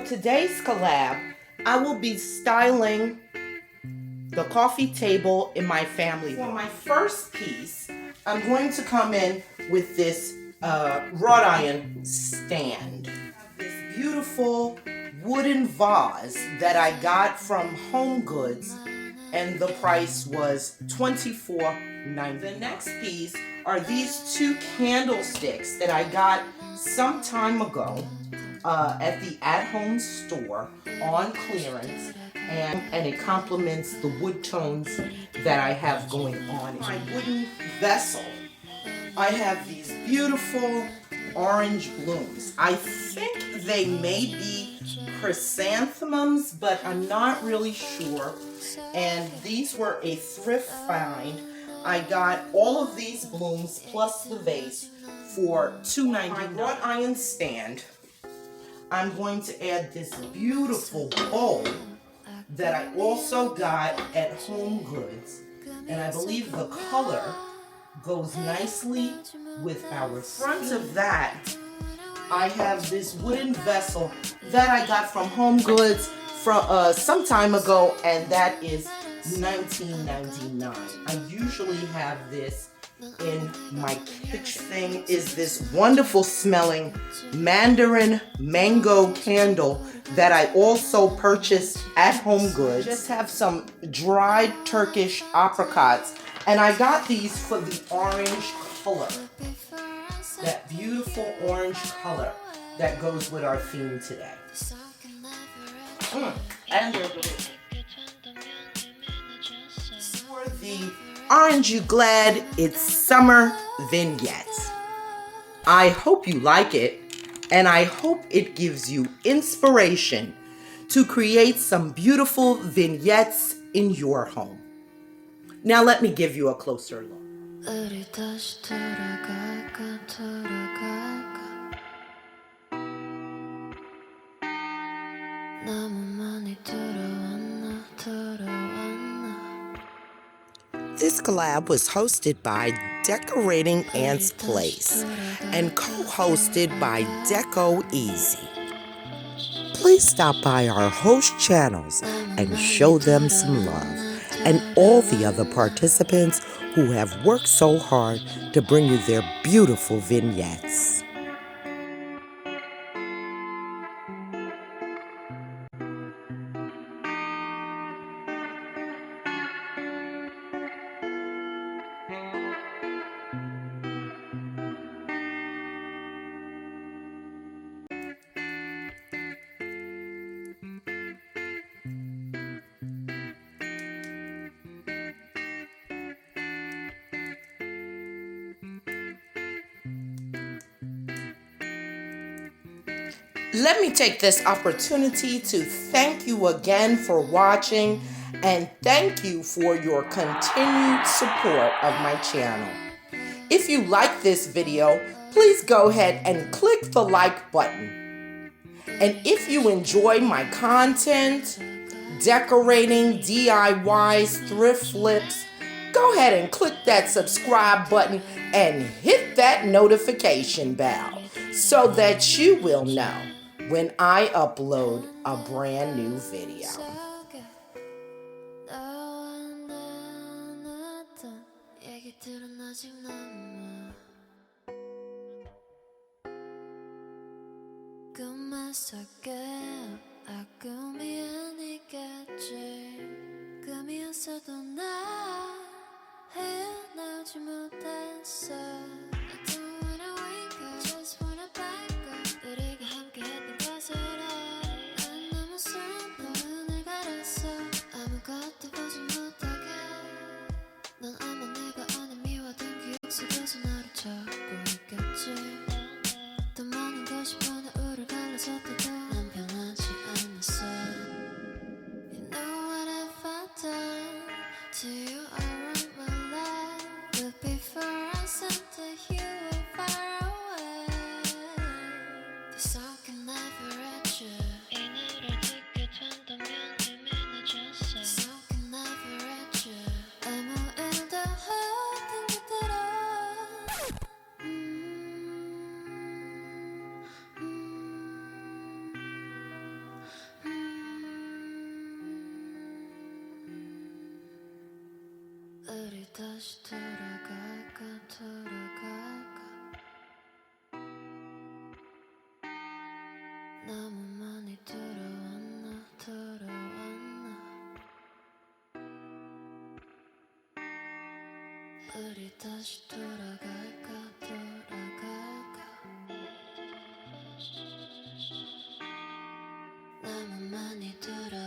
today's collab, I will be styling the coffee table in my family room. For my first piece, I'm going to come in with this wrought iron stand. This beautiful wooden vase that I got from Home Goods, and the price was $24.90. The next piece are these two candlesticks that I got some time ago at the at-home store on clearance, and it complements the wood tones that I have going on. My wooden vessel, I have these beautiful orange blooms. I think they may be chrysanthemums, but I'm not really sure. And these were a thrift find. I got all of these blooms plus the vase for $2.99. My wrought iron stand, I'm going to add this beautiful bowl that I also got at Home Goods, and I believe the color goes nicely with our front of that. I have this wooden vessel that I got from Home Goods from some time ago, and that is $19.99. I usually have this in my kitchen. Thing is this wonderful smelling mandarin mango candle that I also purchased at Home Goods. Just have some dried Turkish apricots, and I got these for the orange color, that beautiful orange color that goes with our theme today. And they're delicious. For the Aren't You Glad It's Summer vignettes, I hope you like it, and I hope it gives you inspiration to create some beautiful vignettes in your home. Now let me give you a closer look. This collab was hosted by Decorating Ant's Place and co-hosted by Deco Easy. Please stop by our host channels and show them some love, and all the other participants who have worked so hard to bring you their beautiful vignettes. Let me take this opportunity to thank you again for watching, and thank you for your continued support of my channel. If you like this video, please go ahead and click the like button. And if you enjoy my content, decorating, DIYs, thrift flips, go ahead and click that subscribe button and hit that notification bell so that you will know when I upload a brand new video. To you I wrote my life, but before I said 우리 다시 돌아갈까 너무 많이 돌아왔나 우리 다시 돌아갈까 너무 많이 돌아